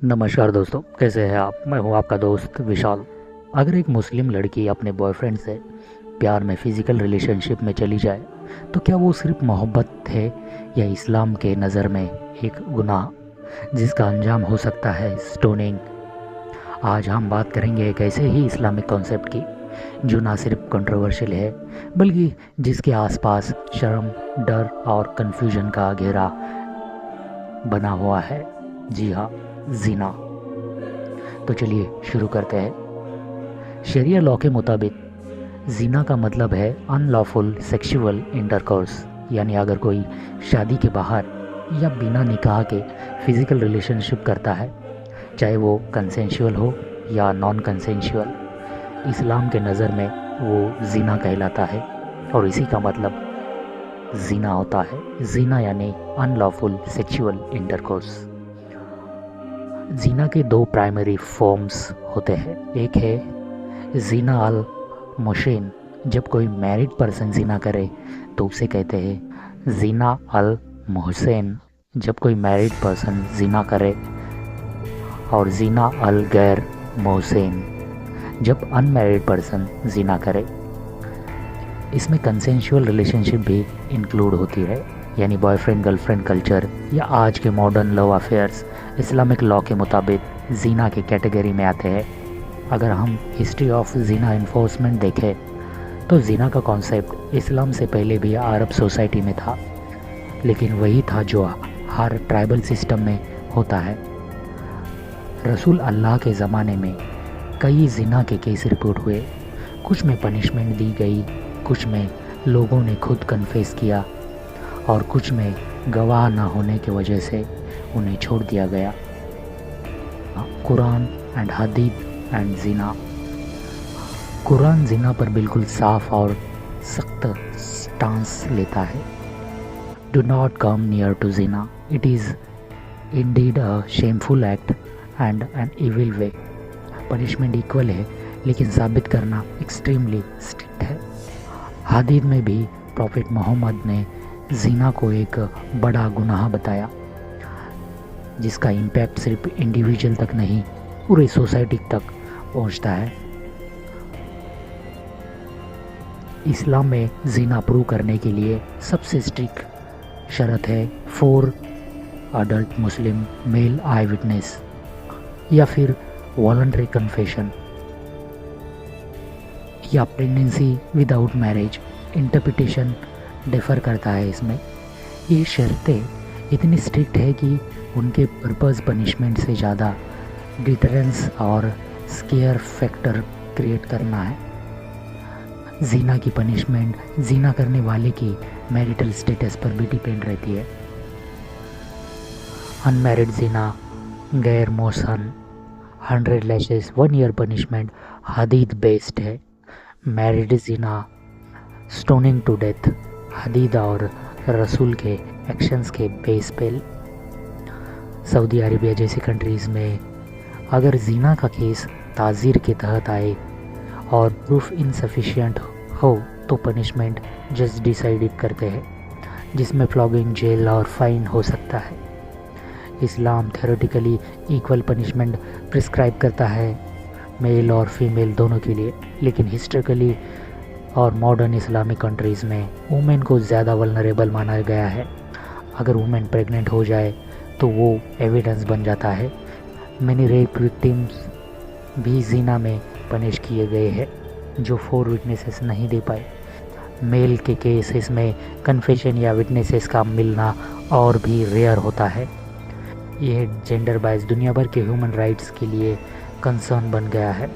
नमस्कार दोस्तों, कैसे हैं आप? मैं हूं आपका दोस्त विशाल। अगर एक मुस्लिम लड़की अपने बॉयफ्रेंड से प्यार में फ़िज़िकल रिलेशनशिप में चली जाए तो क्या वो सिर्फ मोहब्बत है या इस्लाम के नज़र में एक गुनाह जिसका अंजाम हो सकता है स्टोनिंग? आज हम बात करेंगे एक ऐसे ही इस्लामिक कॉन्सेप्ट की जो ना सिर्फ कंट्रोवर्शियल है बल्कि जिसके आसपास शर्म, डर और कन्फ्यूजन का घेरा बना हुआ है। जी हाँ, जीना। तो चलिए शुरू करते हैं। शरिया लॉ के मुताबिक जीना का मतलब है अनलॉफुल सेक्सुअल इंटरकोर्स, यानी अगर कोई शादी के बाहर या बिना निकाह के फिज़िकल रिलेशनशिप करता है, चाहे वो कंसेंशुअल हो या नॉन कंसेंशुअल, इस्लाम के नज़र में वो जीना कहलाता है और इसी का मतलब जीना होता है। जीना यानी अनलॉफुल सेक्सुअल इंटरकोर्स। जीना के दो प्राइमरी फॉर्म्स होते हैं। एक है जीना अल मुशीन, जब कोई मैरिड पर्सन जीना करे तो उसे कहते हैं जीना अल मोहसेन, जब कोई मैरिड पर्सन जीना करे, और जीना अल गैर मोहसेन, जब अनमैरिड पर्सन जीना करे। इसमें कंसेंशुअल रिलेशनशिप भी इंक्लूड होती है, यानी बॉयफ्रेंड गर्लफ्रेंड कल्चर या आज के modern love affairs Islamic law के मुताबिक जीना के कैटेगरी में आते हैं। अगर हम हिस्ट्री ऑफ जीना इन्फोर्समेंट देखें तो जीना का कॉन्सेप्ट इस्लाम से पहले भी अरब सोसाइटी में था, लेकिन वही था जो हर ट्राइबल सिस्टम में होता है। रसूल अल्लाह के ज़माने में कई जीना के केस रिपोर्ट हुए, कुछ में पनिशमेंट दी गई, कुछ में लोगों ने खुद कन्फेस किया और कुछ में गवाह ना होने की वजह से उन्हें छोड़ दिया गया। कुरान एंड हदीस एंड जीना। कुरान जीना पर बिल्कुल साफ और सख्त स्टांस लेता है। Do not come near to जीना, it is indeed a shameful act and an evil way. Punishment equal है लेकिन साबित करना एक्सट्रीमली स्ट्रिक्ट है। हदीस में भी प्रॉफिट मोहम्मद ने जीना को एक बड़ा गुनाह बताया जिसका इम्पैक्ट सिर्फ इंडिविजुअल तक नहीं पूरी सोसाइटी तक पहुंचता है। इस्लाम में जीना प्रूव करने के लिए सबसे स्ट्रिक्ट शर्त है 4 अडल्ट मुस्लिम मेल आई विटनेस या फिर वॉलंटरी कन्फेशन या pregnancy without marriage. Interpretation differ करता है इसमें। ये शर्तें इतनी स्ट्रिक्ट है कि उनके पर्पस पनिशमेंट से ज़्यादा डिटरेंस और स्केयर फैक्टर क्रिएट करना है। जीना की पनिशमेंट जीना करने वाले की मैरिटल स्टेटस पर भी डिपेंड रहती है। अनमैरिड जीना गैर मोहसन 100 लैशेस 1 ईयर पनिशमेंट हदीद बेस्ड है। मैरिड जीना स्टोनिंग टू डेथ हदीद और रसूल के एक्शंस के बेस पे। सऊदी अरेबिया जैसी कंट्रीज़ में अगर जीना का केस ताज़ीर के तहत आए और प्रूफ इनसफिशिएंट हो तो पनिशमेंट जज डिसाइड करते हैं, जिसमें फ्लॉगिंग, जेल और फाइन हो सकता है। इस्लाम थ्योरेटिकली इक्वल पनिशमेंट प्रिस्क्राइब करता है मेल और फीमेल दोनों के लिए, लेकिन हिस्टोरिकली और मॉडर्न इस्लामिक कंट्रीज़ में वुमेन को ज़्यादा वल्नरेबल माना गया है। अगर वुमेन प्रेग्नेंट हो जाए तो वो एविडेंस बन जाता है। मैनी रेप विक्टिम्स भी जीना में पनिश किए गए हैं जो 4 विटनेसेस नहीं दे पाए। मेल के केसेस में कन्फेशन या विटनेसेस का मिलना और भी रेयर होता है। यह जेंडर बाइस दुनिया भर के ह्यूमन राइट्स के लिए कंसर्न बन गया है।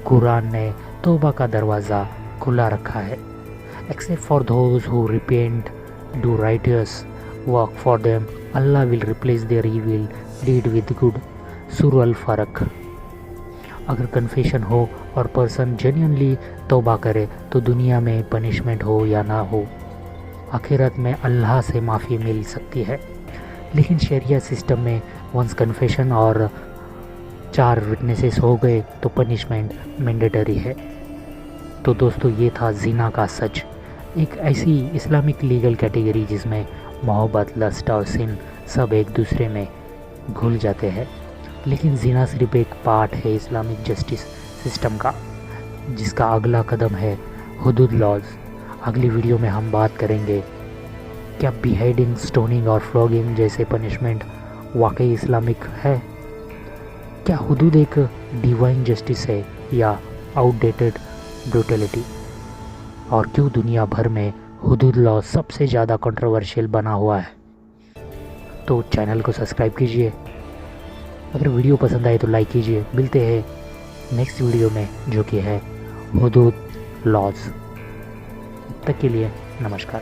कुरान ने तौबा का दरवाज़ा खुला रखा है। Except for those who repent do righteous work for them Allah will replace their evil deed with good. सूरह अल फरक। अगर कन्फेशन हो और पर्सन जेन्युइनली तौबा करे तो दुनिया में पनिशमेंट हो या ना हो, आखिरत में अल्लाह से माफ़ी मिल सकती है। लेकिन शरिया सिस्टम में वंस कन्फेशन और 4 विटनेसेस हो गए तो पनिशमेंट मैंडेटरी है। तो दोस्तों, ये था जीना का सच, एक ऐसी इस्लामिक लीगल कैटेगरी जिसमें मोहब्बत, लस्ट और सिन सब एक दूसरे में घुल जाते हैं। लेकिन ज़िना सिर्फ एक पार्ट है इस्लामिक जस्टिस सिस्टम का, जिसका अगला कदम है हुदूद लॉज। अगली वीडियो में हम बात करेंगे क्या बिहेडिंग, स्टोनिंग और फ्लॉगिंग जैसे पनिशमेंट वाकई इस्लामिक है। क्या हुदूद एक डिवाइन जस्टिस है या आउटडेटेड ब्रूटलिटी, और क्यों दुनिया भर में हुदूद लॉ सबसे ज़्यादा कंट्रोवर्शियल बना हुआ है। तो चैनल को सब्सक्राइब कीजिए, अगर वीडियो पसंद आए तो लाइक कीजिए। मिलते हैं नेक्स्ट वीडियो में जो कि है हुदूद लॉज। तब तक के लिए नमस्कार।